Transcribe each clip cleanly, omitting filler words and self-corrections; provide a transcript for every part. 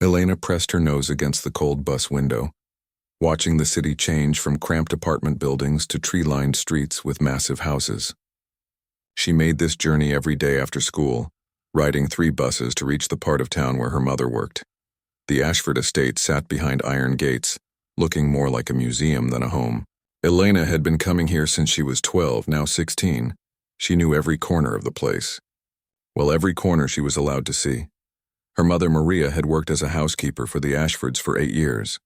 Elena pressed her nose against the cold bus window, watching the city change from cramped apartment buildings to tree-lined streets with massive houses. She made this journey every day after school, riding 3 buses to reach the part of town where her mother worked. The Ashford estate sat behind iron gates, looking more like a museum than a home. Elena had been coming here since she was 12, now 16. She knew every corner of the place. Well, every corner she was allowed to see. Her mother Maria had worked as a housekeeper for the Ashfords for 8 years.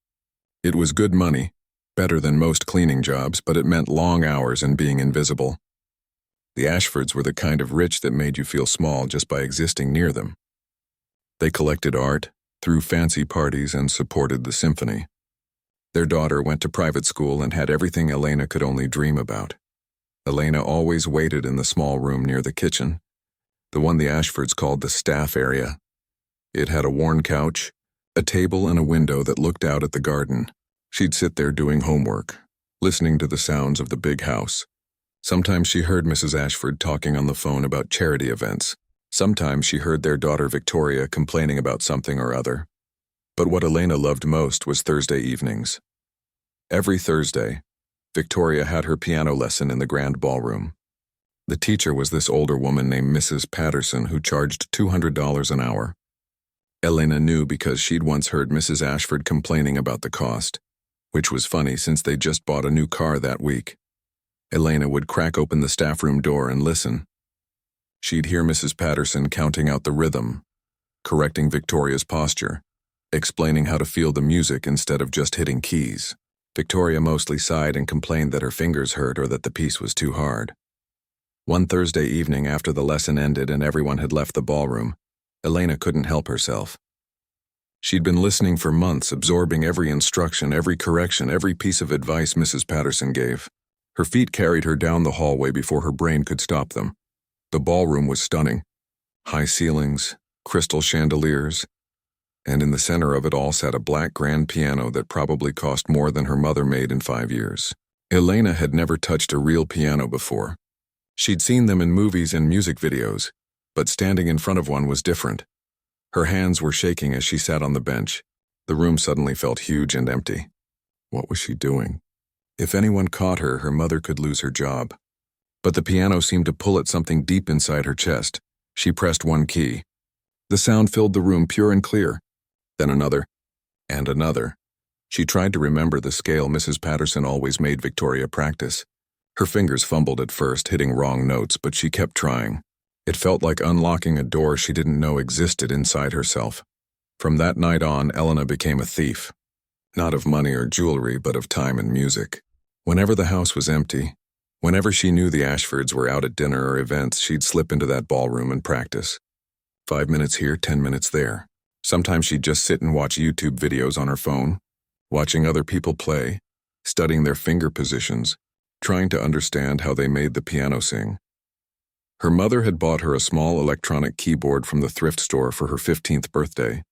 It was good money, better than most cleaning jobs, but it meant long hours and being invisible. The Ashfords were the kind of rich that made you feel small just by existing near them. They collected art, threw fancy parties, and supported the symphony. Their daughter went to private school and had everything Elena could only dream about. Elena always waited in the small room near the kitchen, the one the Ashfords called the staff area. It had a worn couch, a table, and a window that looked out at the garden. She'd sit there doing homework, listening to the sounds of the big house. Sometimes she heard Mrs. Ashford talking on the phone about charity events. Sometimes she heard their daughter Victoria complaining about something or other. But what Elena loved most was Thursday evenings. Every Thursday, Victoria had her piano lesson in the grand ballroom. The teacher was this older woman named Mrs. Patterson who charged $200 an hour. Elena knew because she'd once heard Mrs. Ashford complaining about the cost, which was funny since they'd just bought a new car that week. Elena would crack open the staff room door and listen. She'd hear Mrs. Patterson counting out the rhythm, correcting Victoria's posture, explaining how to feel the music instead of just hitting keys. Victoria mostly sighed and complained that her fingers hurt or that the piece was too hard. One Thursday evening after the lesson ended and everyone had left the ballroom, Elena couldn't help herself. She'd been listening for months, absorbing every instruction, every correction, every piece of advice Mrs. Patterson gave. Her feet carried her down the hallway before her brain could stop them. The ballroom was stunning. High ceilings, crystal chandeliers, and in the center of it all sat a black grand piano that probably cost more than her mother made in 5 years. Elena had never touched a real piano before. She'd seen them in movies and music videos, but standing in front of one was different. Her hands were shaking as she sat on the bench. The room suddenly felt huge and empty. What was she doing? If anyone caught her, her mother could lose her job. But the piano seemed to pull at something deep inside her chest. She pressed one key. The sound filled the room pure and clear. Then another, and another. She tried to remember the scale Mrs. Patterson always made Victoria practice. Her fingers fumbled at first, hitting wrong notes, but she kept trying. It felt like unlocking a door she didn't know existed inside herself. From that night on, Elena became a thief. Not of money or jewelry, but of time and music. Whenever the house was empty, whenever she knew the Ashfords were out at dinner or events, she'd slip into that ballroom and practice. 5 minutes here, 10 minutes there. Sometimes she'd just sit and watch YouTube videos on her phone, watching other people play, studying their finger positions, trying to understand how they made the piano sing. Her mother had bought her a small electronic keyboard from the thrift store for her 15th birthday.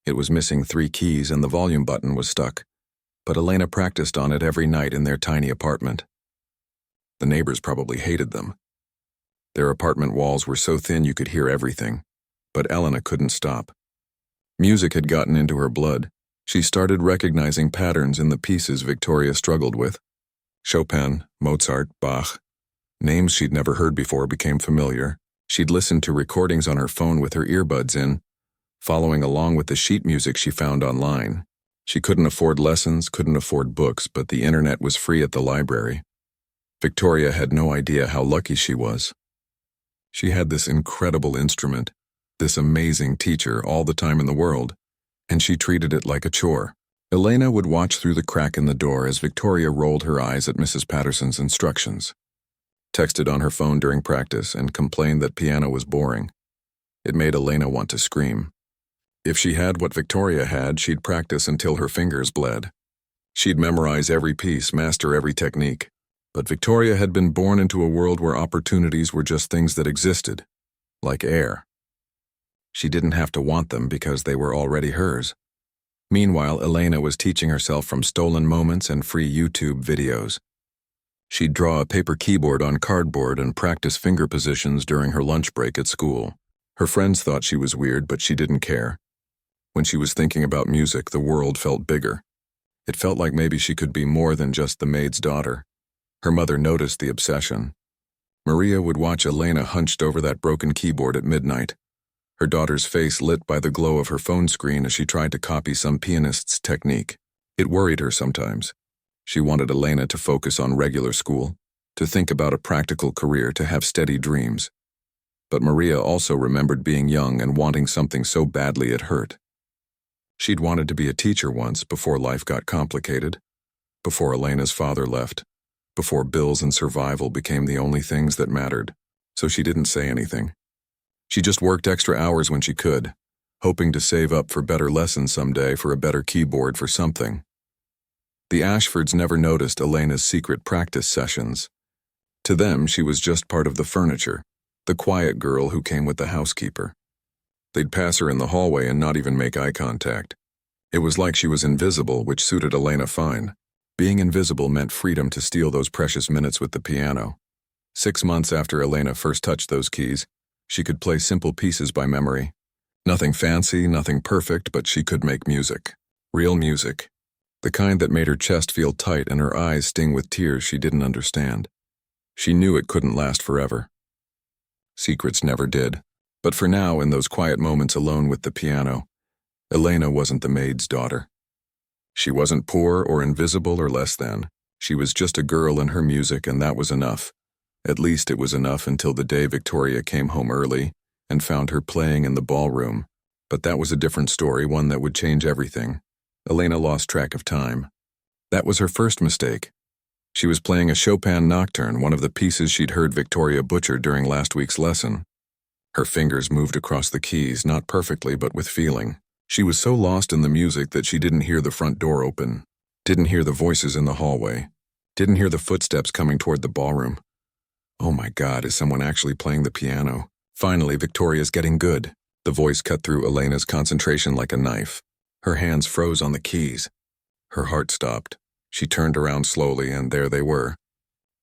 It was missing 3 keys and the volume button was stuck, but Elena practiced on it every night in their tiny apartment. The neighbors probably hated them. Their apartment walls were so thin you could hear everything, but Elena couldn't stop. Music had gotten into her blood. She started recognizing patterns in the pieces Victoria struggled with. Chopin, Mozart, Bach. Names she'd never heard before became familiar. She'd listened to recordings on her phone with her earbuds in, following along with the sheet music she found online. She couldn't afford lessons, couldn't afford books, but the internet was free at the library. Victoria had no idea how lucky she was. She had this incredible instrument, this amazing teacher all the time in the world, and she treated it like a chore. Elena would watch through the crack in the door as Victoria rolled her eyes at Mrs. Patterson's instructions, texted on her phone during practice, and complained that piano was boring. It made Elena want to scream. If she had what Victoria had, she'd practice until her fingers bled. She'd memorize every piece, master every technique. But Victoria had been born into a world where opportunities were just things that existed, like air. She didn't have to want them because they were already hers. Meanwhile, Elena was teaching herself from stolen moments and free YouTube videos. She'd draw a paper keyboard on cardboard and practice finger positions during her lunch break at school. Her friends thought she was weird, but she didn't care. When she was thinking about music, the world felt bigger. It felt like maybe she could be more than just the maid's daughter. Her mother noticed the obsession. Maria would watch Elena hunched over that broken keyboard at midnight, her daughter's face lit by the glow of her phone screen as she tried to copy some pianist's technique. It worried her sometimes. She wanted Elena to focus on regular school, to think about a practical career, to have steady dreams. But Maria also remembered being young and wanting something so badly it hurt. She'd wanted to be a teacher once before life got complicated, before Elena's father left, before bills and survival became the only things that mattered, so she didn't say anything. She just worked extra hours when she could, hoping to save up for better lessons someday, for a better keyboard, for something. The Ashfords never noticed Elena's secret practice sessions. To them, she was just part of the furniture, the quiet girl who came with the housekeeper. They'd pass her in the hallway and not even make eye contact. It was like she was invisible, which suited Elena fine. Being invisible meant freedom to steal those precious minutes with the piano. 6 months after Elena first touched those keys, she could play simple pieces by memory. Nothing fancy, nothing perfect, but she could make music. Real music. The kind that made her chest feel tight and her eyes sting with tears she didn't understand. She knew it couldn't last forever. Secrets never did. But for now, in those quiet moments alone with the piano, Elena wasn't the maid's daughter. She wasn't poor or invisible or less than. She was just a girl in her music, and that was enough. At least it was enough until the day Victoria came home early and found her playing in the ballroom. But that was a different story, one that would change everything. Elena lost track of time. That was her first mistake. She was playing a Chopin nocturne, one of the pieces she'd heard Victoria butcher during last week's lesson. Her fingers moved across the keys, not perfectly, but with feeling. She was so lost in the music that she didn't hear the front door open, didn't hear the voices in the hallway, didn't hear the footsteps coming toward the ballroom. Oh my God, is someone actually playing the piano? Finally, Victoria's getting good. The voice cut through Elena's concentration like a knife. Her hands froze on the keys. Her heart stopped. She turned around slowly, and there they were.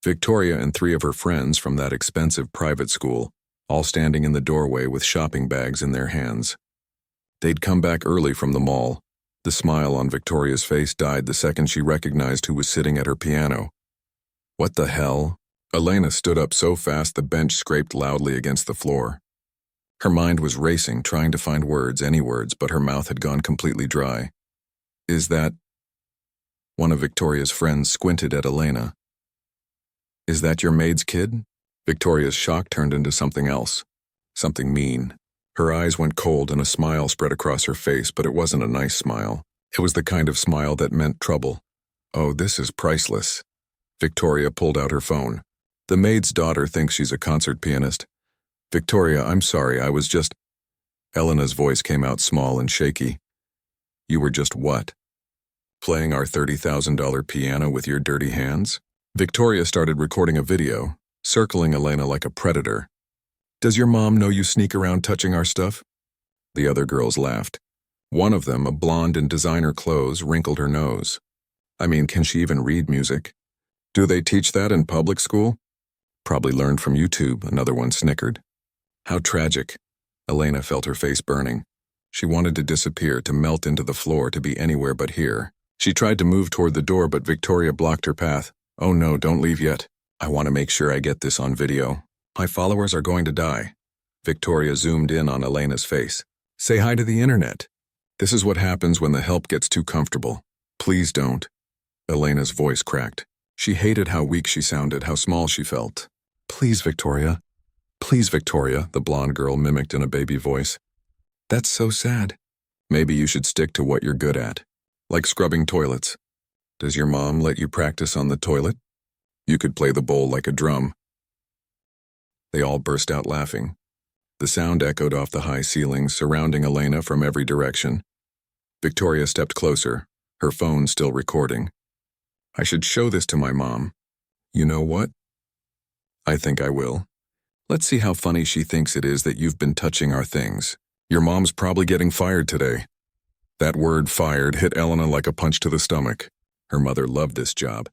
Victoria and 3 of her friends from that expensive private school, all standing in the doorway with shopping bags in their hands. They'd come back early from the mall. The smile on Victoria's face died the second she recognized who was sitting at her piano. What the hell? Elena stood up so fast the bench scraped loudly against the floor. Her mind was racing, trying to find words, any words, but her mouth had gone completely dry. Is that... One of Victoria's friends squinted at Elena. Is that your maid's kid? Victoria's shock turned into something else. Something mean. Her eyes went cold and a smile spread across her face, but it wasn't a nice smile. It was the kind of smile that meant trouble. Oh, this is priceless. Victoria pulled out her phone. The maid's daughter thinks she's a concert pianist. Victoria, I'm sorry, I was just... Elena's voice came out small and shaky. You were just what? Playing our $30,000 piano with your dirty hands? Victoria started recording a video, circling Elena like a predator. Does your mom know you sneak around touching our stuff? The other girls laughed. One of them, a blonde in designer clothes, wrinkled her nose. I mean, can she even read music? Do they teach that in public school? Probably learned from YouTube, another one snickered. How tragic. Elena felt her face burning. She wanted to disappear, to melt into the floor, to be anywhere but here. She tried to move toward the door, but Victoria blocked her path. Oh no, don't leave yet. I want to make sure I get this on video. My followers are going to die. Victoria zoomed in on Elena's face. Say hi to the internet. This is what happens when the help gets too comfortable. Please don't. Elena's voice cracked. She hated how weak she sounded, how small she felt. Please, Victoria. Please, Victoria, the blonde girl mimicked in a baby voice. That's so sad. Maybe you should stick to what you're good at. Like scrubbing toilets. Does your mom let you practice on the toilet? You could play the bowl like a drum. They all burst out laughing. The sound echoed off the high ceilings, surrounding Elena from every direction. Victoria stepped closer, her phone still recording. I should show this to my mom. You know what? I think I will. Let's see how funny she thinks it is that you've been touching our things. Your mom's probably getting fired today. That word fired hit Elena like a punch to the stomach. Her mother loved this job,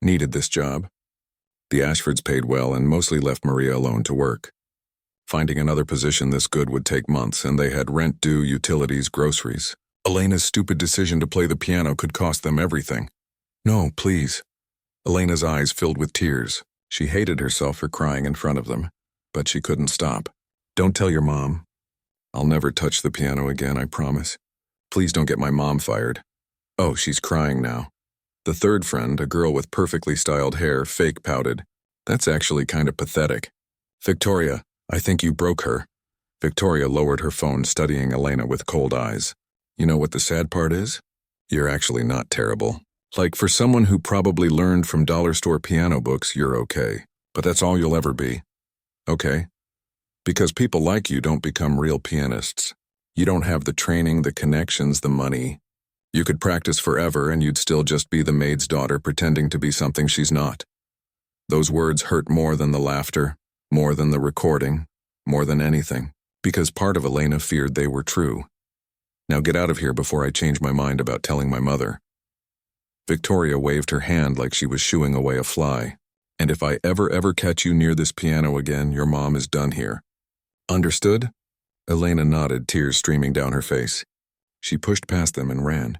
needed this job. The Ashfords paid well and mostly left Maria alone to work. Finding another position this good would take months, and they had rent due, utilities, groceries. Elena's stupid decision to play the piano could cost them everything. No, please. Elena's eyes filled with tears. She hated herself for crying in front of them, but she couldn't stop. Don't tell your mom. I'll never touch the piano again, I promise. Please don't get my mom fired. Oh, she's crying now. The third friend, a girl with perfectly styled hair, fake pouted. That's actually kind of pathetic. Victoria, I think you broke her. Victoria lowered her phone, studying Elena with cold eyes. You know what the sad part is? You're actually not terrible. Like, for someone who probably learned from dollar store piano books, you're okay. But that's all you'll ever be. Okay? Because people like you don't become real pianists. You don't have the training, the connections, the money. You could practice forever and you'd still just be the maid's daughter pretending to be something she's not. Those words hurt more than the laughter, more than the recording, more than anything, because part of Elena feared they were true. Now get out of here before I change my mind about telling my mother. Victoria waved her hand like she was shooing away a fly. And if I ever catch you near this piano again, your mom is done here. Understood? Elena nodded, tears streaming down her face. She pushed past them and ran.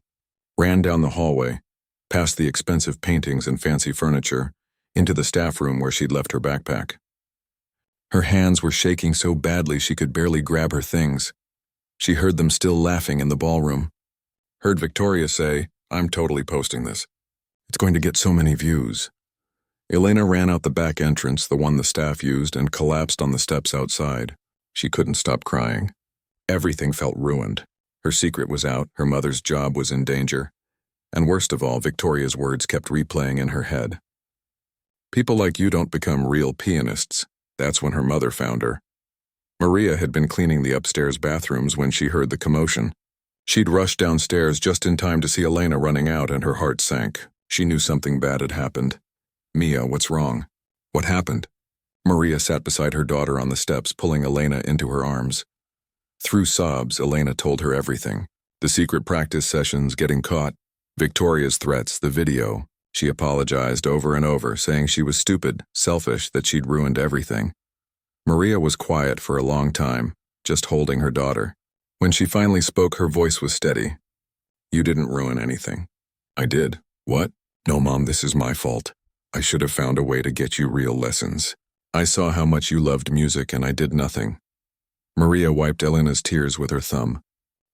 Ran down the hallway, past the expensive paintings and fancy furniture, into the staff room where she'd left her backpack. Her hands were shaking so badly she could barely grab her things. She heard them still laughing in the ballroom. Heard Victoria say, I'm totally posting this. It's going to get so many views. Elena ran out the back entrance, the one the staff used, and collapsed on the steps outside. She couldn't stop crying. Everything felt ruined. Her secret was out, her mother's job was in danger, and worst of all, Victoria's words kept replaying in her head. People like you don't become real pianists. That's when her mother found her. Maria had been cleaning the upstairs bathrooms when she heard the commotion. She'd rushed downstairs just in time to see Elena running out, and her heart sank. She knew something bad had happened. Mia, what's wrong? What happened? Maria sat beside her daughter on the steps, pulling Elena into her arms. Through sobs, Elena told her everything. The secret practice sessions, getting caught, Victoria's threats, the video. She apologized over and over, saying she was stupid, selfish, that she'd ruined everything. Maria was quiet for a long time, just holding her daughter. When she finally spoke, her voice was steady. You didn't ruin anything. I did. What? No, Mom, this is my fault. I should have found a way to get you real lessons. I saw how much you loved music and I did nothing. Maria wiped Elena's tears with her thumb.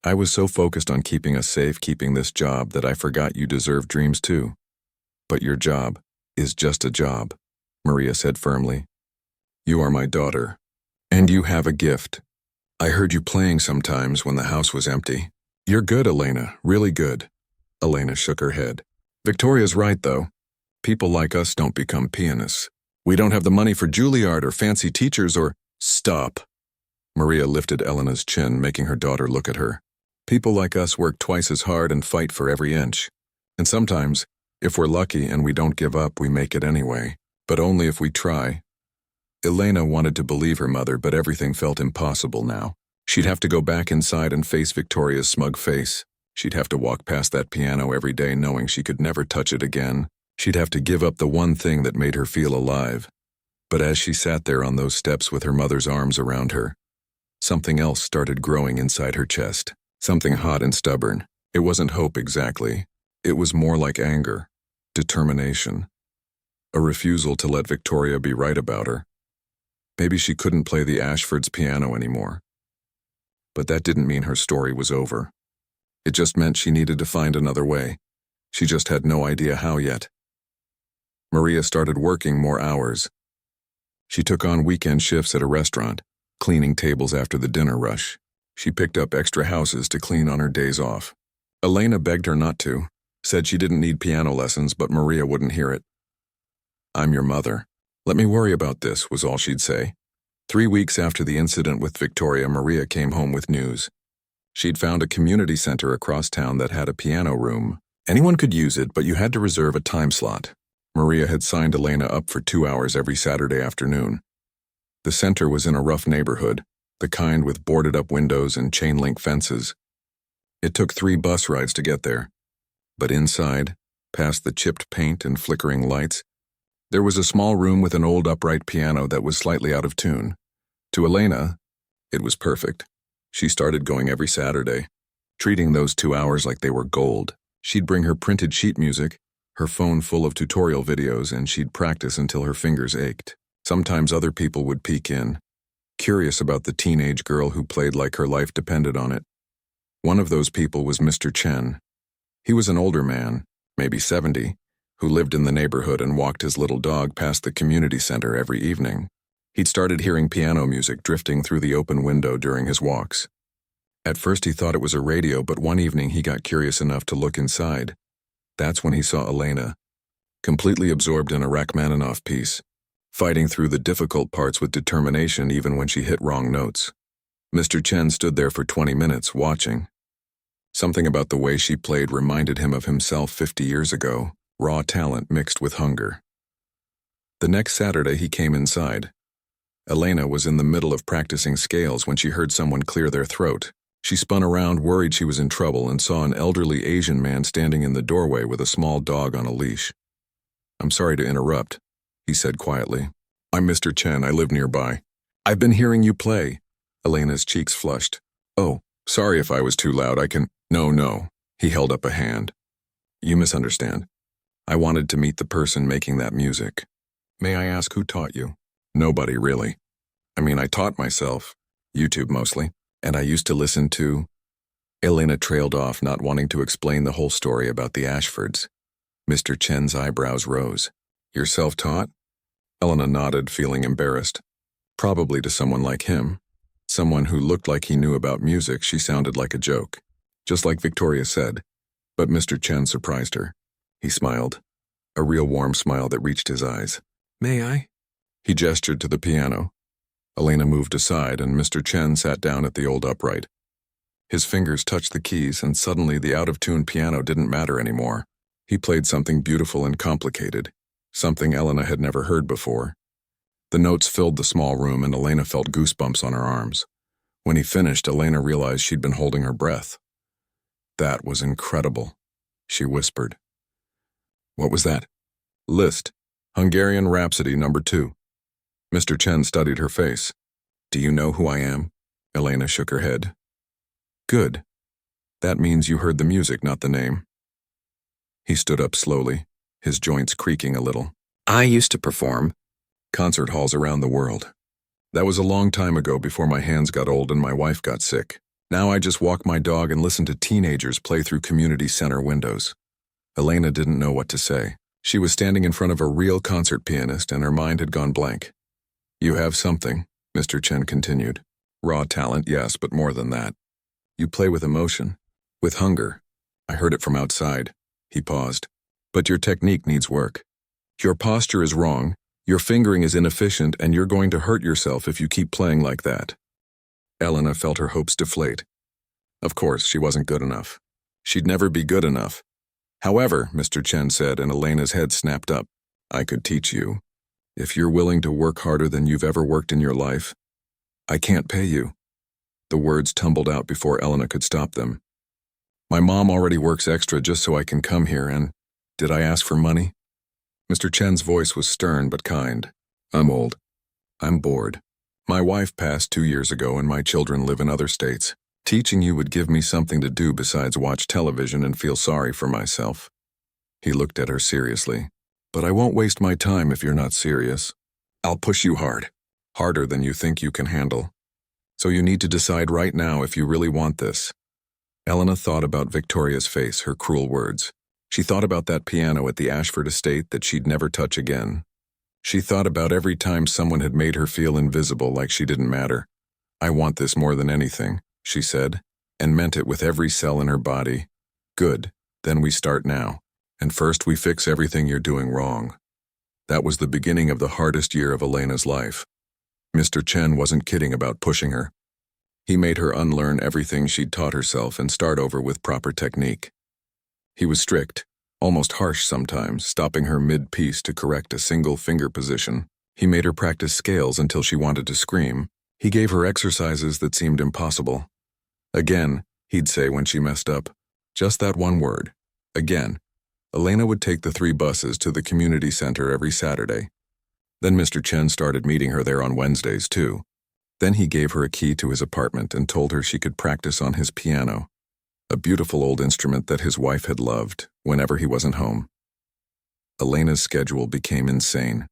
I was so focused on keeping us safe, keeping this job, that I forgot you deserve dreams too. But your job is just a job, Maria said firmly. You are my daughter, and you have a gift. I heard you playing sometimes when the house was empty. You're good, Elena, really good. Elena shook her head. Victoria's right, though. People like us don't become pianists. We don't have the money for Juilliard or fancy teachers or— Stop. Maria lifted Elena's chin, making her daughter look at her. People like us work twice as hard and fight for every inch. And sometimes, if we're lucky and we don't give up, we make it anyway. But only if we try. Elena wanted to believe her mother, but everything felt impossible now. She'd have to go back inside and face Victoria's smug face. She'd have to walk past that piano every day knowing she could never touch it again. She'd have to give up the one thing that made her feel alive. But as she sat there on those steps with her mother's arms around her, something else started growing inside her chest. Something hot and stubborn. It wasn't hope exactly. It was more like anger, determination, a refusal to let Victoria be right about her. Maybe she couldn't play the Ashfords' piano anymore. But that didn't mean her story was over. It just meant she needed to find another way. She just had no idea how yet. Maria started working more hours. She took on weekend shifts at a restaurant, cleaning tables after the dinner rush. She picked up extra houses to clean on her days off. Elena begged her not to, said she didn't need piano lessons, but Maria wouldn't hear it. I'm your mother. Let me worry about this, was all she'd say. 3 weeks after the incident with Victoria, Maria came home with news. She'd found a community center across town that had a piano room. Anyone could use it, but you had to reserve a time slot. Maria had signed Elena up for 2 hours every Saturday afternoon. The center was in a rough neighborhood, the kind with boarded-up windows and chain-link fences. It took 3 bus rides to get there. But inside, past the chipped paint and flickering lights, there was a small room with an old upright piano that was slightly out of tune. To Elena, it was perfect. She started going every Saturday, treating those 2 hours like they were gold. She'd bring her printed sheet music, her phone full of tutorial videos, and she'd practice until her fingers ached. Sometimes other people would peek in, curious about the teenage girl who played like her life depended on it. One of those people was Mr. Chen. He was an older man, maybe 70, who lived in the neighborhood and walked his little dog past the community center every evening. He'd started hearing piano music drifting through the open window during his walks. At first he thought it was a radio, but one evening he got curious enough to look inside. That's when he saw Elena, completely absorbed in a Rachmaninoff piece, fighting through the difficult parts with determination even when she hit wrong notes. Mr. Chen stood there for 20 minutes, watching. Something about the way she played reminded him of himself 50 years ago, raw talent mixed with hunger. The next Saturday he came inside. Elena was in the middle of practicing scales when she heard someone clear their throat. She spun around, worried she was in trouble, and saw an elderly Asian man standing in the doorway with a small dog on a leash. "I'm sorry to interrupt," he said quietly. "I'm Mr. Chen. I live nearby. I've been hearing you play." Elena's cheeks flushed. "Oh, sorry if I was too loud. I can—" No. He held up a hand. "You misunderstand. I wanted to meet the person making that music. May I ask who taught you?" "Nobody, really. I mean, I taught myself. YouTube mostly. And I used to listen to—" Elena trailed off, not wanting to explain the whole story about the Ashfords. Mr. Chen's eyebrows rose. "You're self-taught?" Elena nodded, feeling embarrassed. Probably to someone like him. Someone who looked like he knew about music, she sounded like a joke. Just like Victoria said. But Mr. Chen surprised her. He smiled. A real warm smile that reached his eyes. "May I?" He gestured to the piano. Elena moved aside, and Mr. Chen sat down at the old upright. His fingers touched the keys, and suddenly the out-of-tune piano didn't matter anymore. He played something beautiful and complicated, something Elena had never heard before. The notes filled the small room, and Elena felt goosebumps on her arms. When he finished, Elena realized she'd been holding her breath. "That was incredible," she whispered. "What was that?" "Liszt, Hungarian Rhapsody No. 2. Mr. Chen studied her face. "Do you know who I am?" Elena shook her head. "Good. That means you heard the music, not the name." He stood up slowly, his joints creaking a little. "I used to perform concert halls around the world. That was a long time ago, before my hands got old and my wife got sick. Now I just walk my dog and listen to teenagers play through community center windows." Elena didn't know what to say. She was standing in front of a real concert pianist, and her mind had gone blank. "You have something," Mr. Chen continued. "Raw talent, yes, but more than that. You play with emotion, with hunger. I heard it from outside." He paused. "But your technique needs work. Your posture is wrong, your fingering is inefficient, and you're going to hurt yourself if you keep playing like that." Elena felt her hopes deflate. Of course, she wasn't good enough. She'd never be good enough. "However," Mr. Chen said, and Elena's head snapped up, "I could teach you. If you're willing to work harder than you've ever worked in your life." "I can't pay you." The words tumbled out before Elena could stop them. "My mom already works extra just so I can come here, and did I ask for money?" Mr. Chen's voice was stern but kind. "I'm old. I'm bored. My wife passed 2 years ago and my children live in other states. Teaching you would give me something to do besides watch television and feel sorry for myself." He looked at her seriously. "But I won't waste my time if you're not serious. I'll push you hard. Harder than you think you can handle. So you need to decide right now if you really want this." Elena thought about Victoria's face, her cruel words. She thought about that piano at the Ashford estate that she'd never touch again. She thought about every time someone had made her feel invisible, like she didn't matter. "I want this more than anything," she said, and meant it with every cell in her body. "Good, then we start now. And first we fix everything you're doing wrong." That was the beginning of the hardest year of Elena's life. Mr. Chen wasn't kidding about pushing her. He made her unlearn everything she'd taught herself and start over with proper technique. He was strict, almost harsh sometimes, stopping her mid-piece to correct a single finger position. He made her practice scales until she wanted to scream. He gave her exercises that seemed impossible. "Again," he'd say when she messed up. Just that one word. "Again." Elena would take the 3 buses to the community center every Saturday. Then Mr. Chen started meeting her there on Wednesdays, too. Then he gave her a key to his apartment and told her she could practice on his piano, a beautiful old instrument that his wife had loved whenever he wasn't home. Elena's schedule became insane.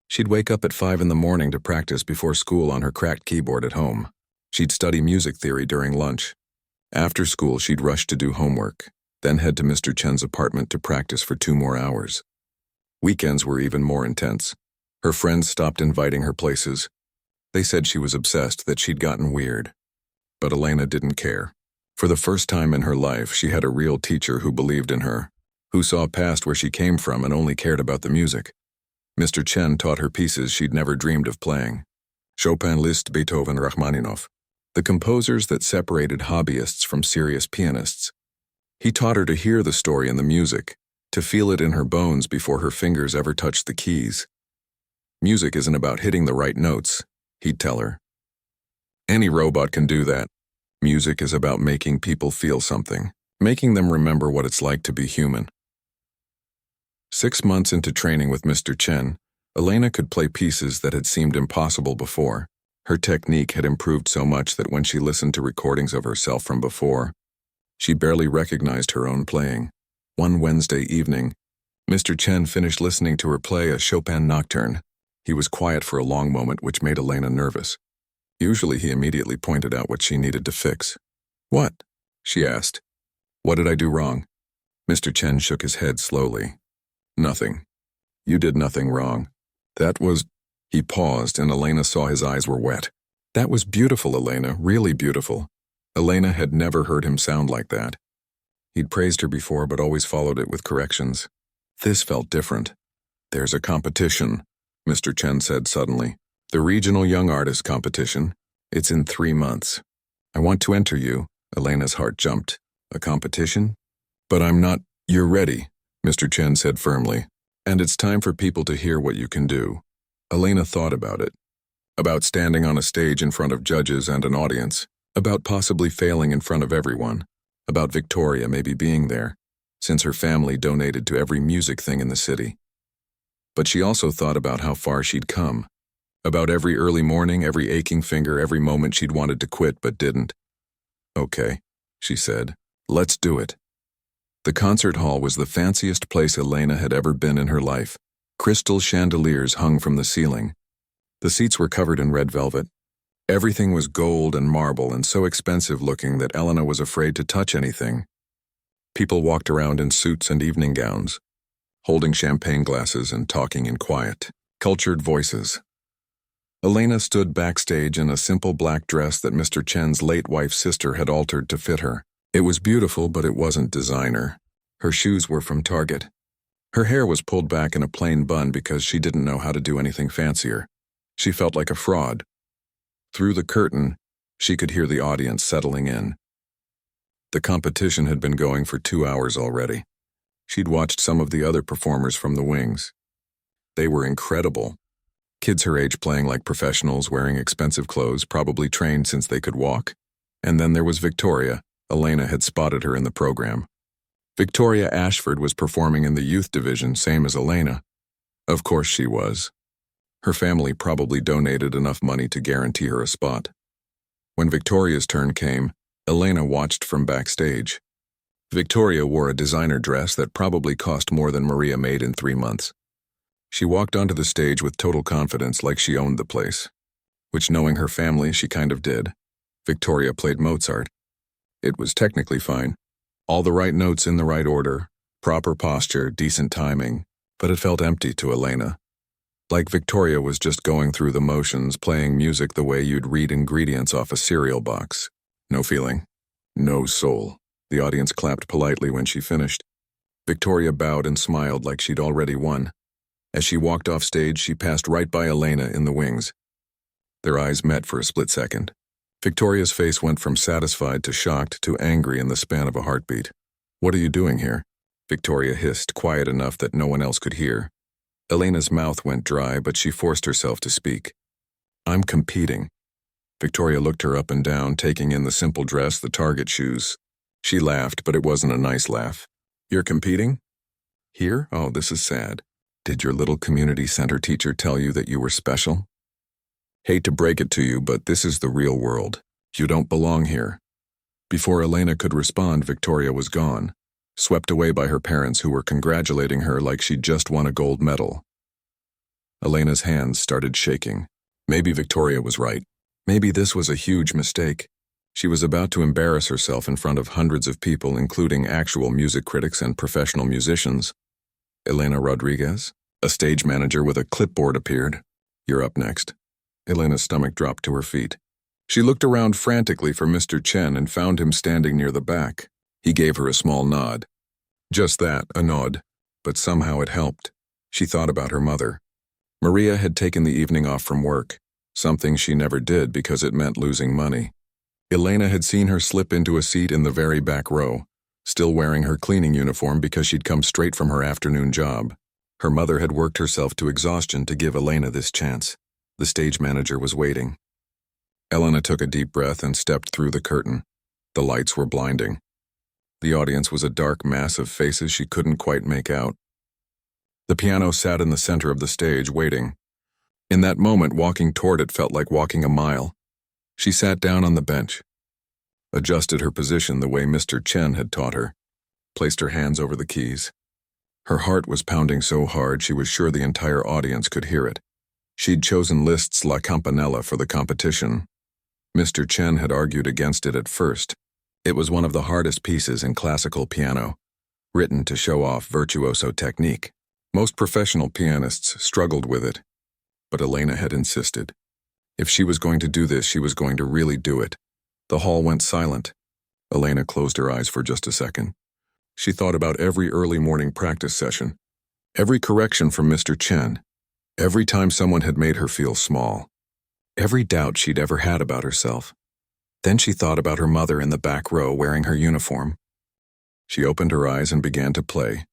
She'd wake up at 5 in the morning to practice before school on her cracked keyboard at home. She'd study music theory during lunch. After school, she'd rush to do homework, then head to Mr. Chen's apartment to practice for 2 more hours. Weekends were even more intense. Her friends stopped inviting her places. They said she was obsessed, that she'd gotten weird. But Elena didn't care. For the first time in her life, she had a real teacher who believed in her, who saw past where she came from and only cared about the music. Mr. Chen taught her pieces she'd never dreamed of playing. Chopin, Liszt, Beethoven, Rachmaninoff, the composers that separated hobbyists from serious pianists. He taught her to hear the story in the music, to feel it in her bones before her fingers ever touched the keys. Music isn't about hitting the right notes, he'd tell her. Any robot can do that. Music is about making people feel something, making them remember what it's like to be human. 6 months into training with Mr. Chen, Elena could play pieces that had seemed impossible before. Her technique had improved so much that when she listened to recordings of herself from before, she barely recognized her own playing. One Wednesday evening, Mr. Chen finished listening to her play a Chopin nocturne. He was quiet for a long moment, which made Elena nervous. Usually he immediately pointed out what she needed to fix. "What?" she asked. "What did I do wrong?" Mr. Chen shook his head slowly. "Nothing. You did nothing wrong. That was—" He paused, and Elena saw his eyes were wet. "That was beautiful, Elena, really beautiful." Elena had never heard him sound like that. He'd praised her before, but always followed it with corrections. This felt different. "There's a competition," Mr. Chen said suddenly. "The Regional Young Artist Competition. It's in 3 months. I want to enter you." Elena's heart jumped. "A competition? But I'm not—" "You're ready," Mr. Chen said firmly. "And it's time for people to hear what you can do." Elena thought about it. About standing on a stage in front of judges and an audience. About possibly failing in front of everyone. About Victoria maybe being there, since her family donated to every music thing in the city. But she also thought about how far she'd come. About every early morning, every aching finger, every moment she'd wanted to quit but didn't. "Okay," she said. "Let's do it." The concert hall was the fanciest place Elena had ever been in her life. Crystal chandeliers hung from the ceiling. The seats were covered in red velvet. Everything was gold and marble and so expensive looking that Elena was afraid to touch anything. People walked around in suits and evening gowns, holding champagne glasses and talking in quiet, cultured voices. Elena stood backstage in a simple black dress that Mr. Chen's late wife's sister had altered to fit her. It was beautiful, but it wasn't designer. Her shoes were from Target. Her hair was pulled back in a plain bun because she didn't know how to do anything fancier. She felt like a fraud. Through the curtain, she could hear the audience settling in. The competition had been going for 2 hours already. She'd watched some of the other performers from the wings. They were incredible. Kids her age playing like professionals, wearing expensive clothes, probably trained since they could walk. And then there was Victoria. Elena had spotted her in the program. Victoria Ashford was performing in the youth division, same as Elena. Of course she was. Her family probably donated enough money to guarantee her a spot. When Victoria's turn came, Elena watched from backstage. Victoria wore a designer dress that probably cost more than Maria Maid in 3 months. She walked onto the stage with total confidence, like she owned the place. Which, knowing her family, she kind of did. Victoria played Mozart. It was technically fine. All the right notes in the right order, proper posture, decent timing, but it felt empty to Elena. Like Victoria was just going through the motions, playing music the way you'd read ingredients off a cereal box. No feeling. No soul. The audience clapped politely when she finished. Victoria bowed and smiled like she'd already won. As she walked off stage, she passed right by Elena in the wings. Their eyes met for a split second. Victoria's face went from satisfied to shocked to angry in the span of a heartbeat. "What are you doing here?" Victoria hissed, quiet enough that no one else could hear. Elena's mouth went dry, but she forced herself to speak. "I'm competing." Victoria looked her up and down, taking in the simple dress, the Target shoes. She laughed, but it wasn't a nice laugh. "You're competing? Here? Oh, this is sad. Did your little community center teacher tell you that you were special?" Hate to break it to you, but this is the real world. You don't belong here. Before Elena could respond, Victoria was gone, swept away by her parents who were congratulating her like she'd just won a gold medal. Elena's hands started shaking. Maybe Victoria was right. Maybe this was a huge mistake. She was about to embarrass herself in front of hundreds of people, including actual music critics and professional musicians. Elena Rodriguez, a stage manager with a clipboard, appeared. "You're up next." Elena's stomach dropped to her feet. She looked around frantically for Mr. Chen and found him standing near the back. He gave her a small nod. Just that, a nod. But somehow it helped. She thought about her mother. Maria had taken the evening off from work, something she never did because it meant losing money. Elena had seen her slip into a seat in the very back row, still wearing her cleaning uniform because she'd come straight from her afternoon job. Her mother had worked herself to exhaustion to give Elena this chance. The stage manager was waiting. Elena took a deep breath and stepped through the curtain. The lights were blinding. The audience was a dark mass of faces she couldn't quite make out. The piano sat in the center of the stage, waiting. In that moment, walking toward it felt like walking a mile. She sat down on the bench, adjusted her position the way Mr. Chen had taught her, placed her hands over the keys. Her heart was pounding so hard she was sure the entire audience could hear it. She'd chosen Liszt's La Campanella for the competition. Mr. Chen had argued against it at first. It was one of the hardest pieces in classical piano, written to show off virtuoso technique. Most professional pianists struggled with it, but Elena had insisted. If she was going to do this, she was going to really do it. The hall went silent. Elena closed her eyes for just a second. She thought about every early morning practice session, every correction from Mr. Chen, every time someone had made her feel small, every doubt she'd ever had about herself. Then she thought about her mother in the back row wearing her uniform. She opened her eyes and began to play.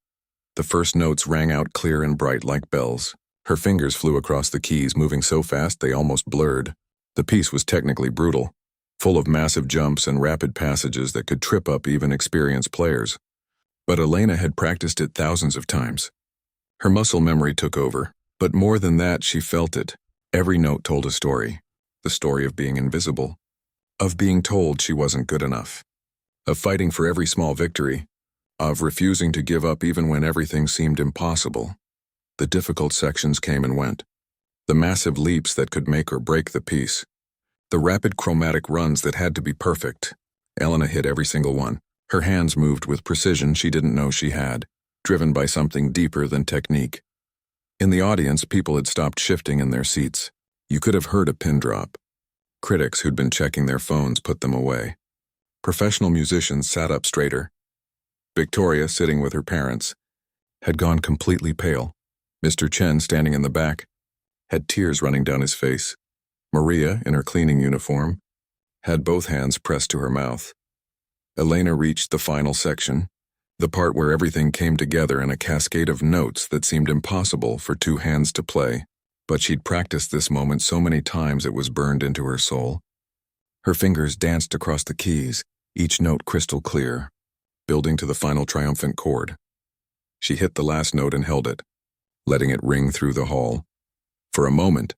The first notes rang out clear and bright like bells. Her fingers flew across the keys, moving so fast they almost blurred. The piece was technically brutal, full of massive jumps and rapid passages that could trip up even experienced players. But Elena had practiced it thousands of times. Her muscle memory took over, but more than that, she felt it. Every note told a story. The story of being invisible, of being told she wasn't good enough, of fighting for every small victory, of refusing to give up even when everything seemed impossible. The difficult sections came and went. The massive leaps that could make or break the piece. The rapid chromatic runs that had to be perfect. Elena hit every single one. Her hands moved with precision she didn't know she had, driven by something deeper than technique. In the audience, people had stopped shifting in their seats. You could have heard a pin drop. Critics who'd been checking their phones put them away. Professional musicians sat up straighter. Victoria, sitting with her parents, had gone completely pale. Mr. Chen, standing in the back, had tears running down his face. Maria, in her cleaning uniform, had both hands pressed to her mouth. Elena reached the final section, the part where everything came together in a cascade of notes that seemed impossible for two hands to play. But she'd practiced this moment so many times it was burned into her soul. Her fingers danced across the keys, each note crystal clear, building to the final triumphant chord. She hit the last note and held it, letting it ring through the hall. For a moment,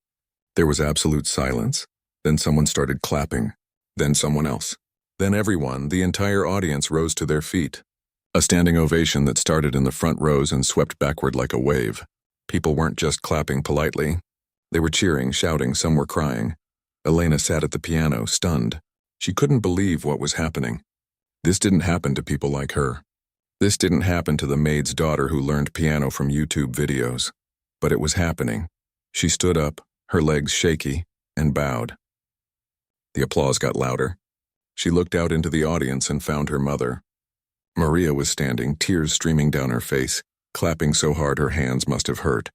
there was absolute silence. Then someone started clapping. Then someone else. Then everyone, the entire audience, rose to their feet. A standing ovation that started in the front rows and swept backward like a wave. People weren't just clapping politely. They were cheering, shouting, some were crying. Elena sat at the piano, stunned. She couldn't believe what was happening. This didn't happen to people like her. This didn't happen to the maid's daughter who learned piano from YouTube videos. But it was happening. She stood up, her legs shaky, and bowed. The applause got louder. She looked out into the audience and found her mother. Maria was standing, tears streaming down her face, clapping so hard her hands must have hurt.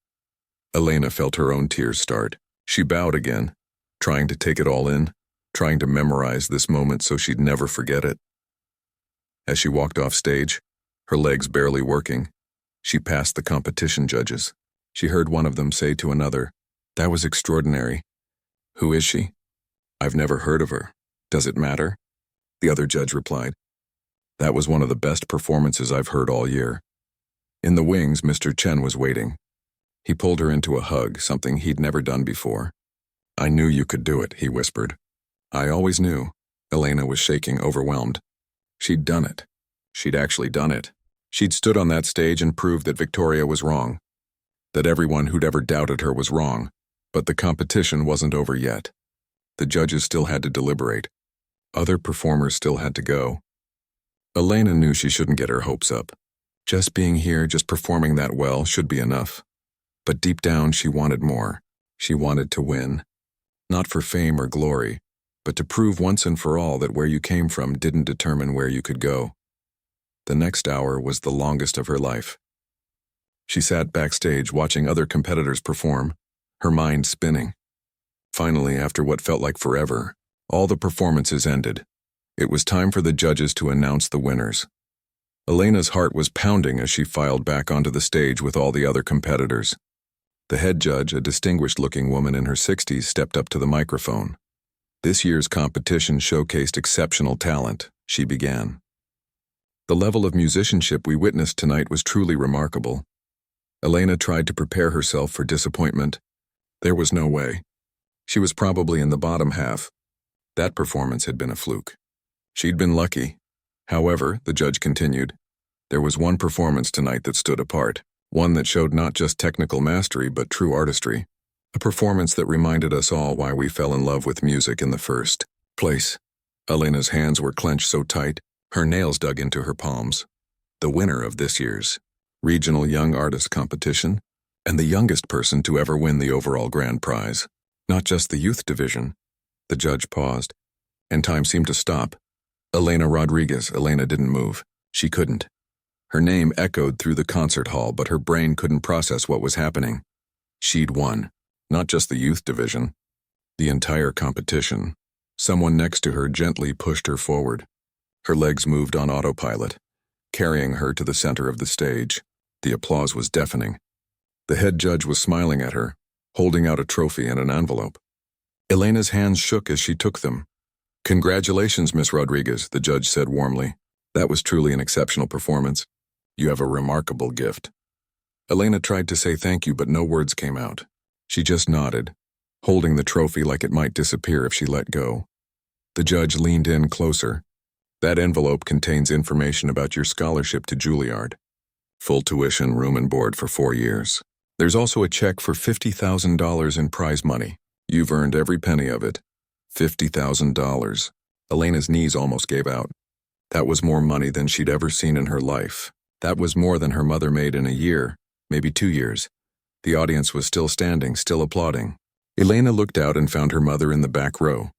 Elena felt her own tears start. She bowed again, trying to take it all in, trying to memorize this moment so she'd never forget it. As she walked off stage, her legs barely working, she passed the competition judges. She heard one of them say to another, "That was extraordinary. Who is she? I've never heard of her. Does it matter?" The other judge replied, "That was one of the best performances I've heard all year." In the wings, Mr. Chen was waiting. He pulled her into a hug, something he'd never done before. I knew you could do it, he whispered. I always knew. Elena was shaking, overwhelmed. She'd done it. She'd actually done it. She'd stood on that stage and proved that Victoria was wrong. That everyone who'd ever doubted her was wrong. But the competition wasn't over yet. The judges still had to deliberate. Other performers still had to go. Elena knew she shouldn't get her hopes up. Just being here, just performing that well, should be enough. But deep down, she wanted more. She wanted to win. Not for fame or glory, but to prove once and for all that where you came from didn't determine where you could go. The next hour was the longest of her life. She sat backstage watching other competitors perform, her mind spinning. Finally, after what felt like forever, all the performances ended. It was time for the judges to announce the winners. Elena's heart was pounding as she filed back onto the stage with all the other competitors. The head judge, a distinguished-looking woman in her 60s, stepped up to the microphone. This year's competition showcased exceptional talent, she began. The level of musicianship we witnessed tonight was truly remarkable. Elena tried to prepare herself for disappointment. There was no way. She was probably in the bottom half. That performance had been a fluke. She'd been lucky. However, the judge continued, there was one performance tonight that stood apart, one that showed not just technical mastery but true artistry. A performance that reminded us all why we fell in love with music in the first place. Elena's hands were clenched so tight, her nails dug into her palms. The winner of this year's Regional Young Artist Competition, and the youngest person to ever win the overall grand prize. Not just the youth division. The judge paused, and time seemed to stop. Elena Rodriguez. Elena didn't move. She couldn't. Her name echoed through the concert hall, but her brain couldn't process what was happening. She'd won. Not just the youth division. The entire competition. Someone next to her gently pushed her forward. Her legs moved on autopilot, carrying her to the center of the stage. The applause was deafening. The head judge was smiling at her, holding out a trophy and an envelope. Elena's hands shook as she took them. Congratulations, Miss Rodriguez, the judge said warmly. That was truly an exceptional performance. You have a remarkable gift. Elena tried to say thank you, but no words came out. She just nodded, holding the trophy like it might disappear if she let go. The judge leaned in closer. That envelope contains information about your scholarship to Juilliard. Full tuition, room and board for 4 years. There's also a check for $50,000 in prize money. You've earned every penny of it. $50,000. Elena's knees almost gave out. That was more money than she'd ever seen in her life. That was more than her mother made in a year, maybe 2 years. The audience was still standing, still applauding. Elena looked out and found her mother in the back row.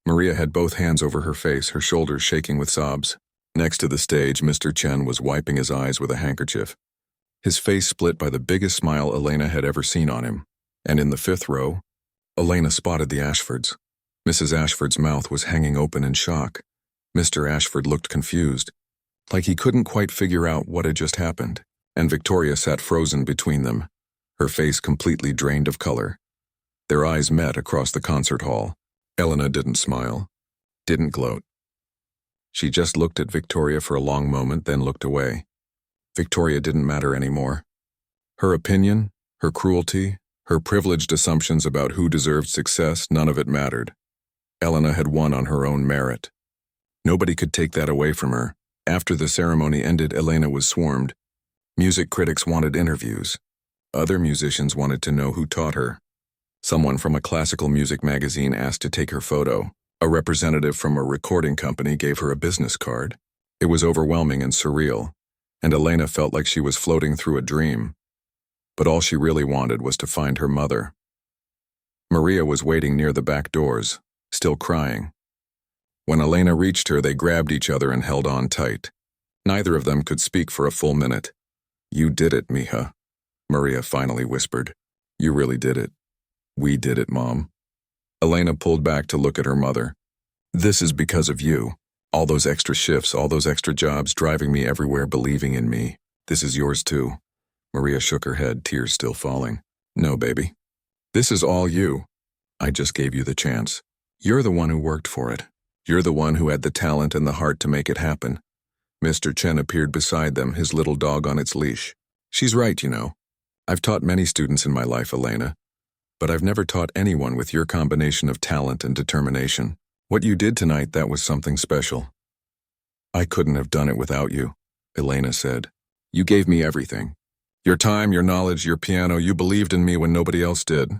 Maria had both hands over her face, her shoulders shaking with sobs. Next to the stage, Mr. Chen was wiping his eyes with a handkerchief. His face split by the biggest smile Elena had ever seen on him. And in the 5th row, Elena spotted the Ashfords. Mrs. Ashford's mouth was hanging open in shock. Mr. Ashford looked confused, like he couldn't quite figure out what had just happened. And Victoria sat frozen between them, her face completely drained of color. Their eyes met across the concert hall. Elena didn't smile, didn't gloat. She just looked at Victoria for a long moment, then looked away. Victoria didn't matter anymore. Her opinion, her cruelty, her privileged assumptions about who deserved success, none of it mattered. Elena had won on her own merit. Nobody could take that away from her. After the ceremony ended, Elena was swarmed. Music critics wanted interviews. Other musicians wanted to know who taught her. Someone from a classical music magazine asked to take her photo. A representative from a recording company gave her a business card. It was overwhelming and surreal, and Elena felt like she was floating through a dream. But all she really wanted was to find her mother. Maria was waiting near the back doors, still crying. When Elena reached her, they grabbed each other and held on tight. Neither of them could speak for a full minute. You did it, mija, Maria finally whispered. You really did it. We did it, Mom. Elena pulled back to look at her mother. This is because of you. All those extra shifts, all those extra jobs, driving me everywhere, believing in me. This is yours too. Maria shook her head, tears still falling. No, baby. This is all you. I just gave you the chance. You're the one who worked for it. You're the one who had the talent and the heart to make it happen. Mr. Chen appeared beside them, his little dog on its leash. She's right, you know. I've taught many students in my life, Elena. but I've never taught anyone with your combination of talent and determination. What you did tonight, that was something special. I couldn't have done it without you, Elena said. You gave me everything. Your time, your knowledge, your piano, you believed in me when nobody else did.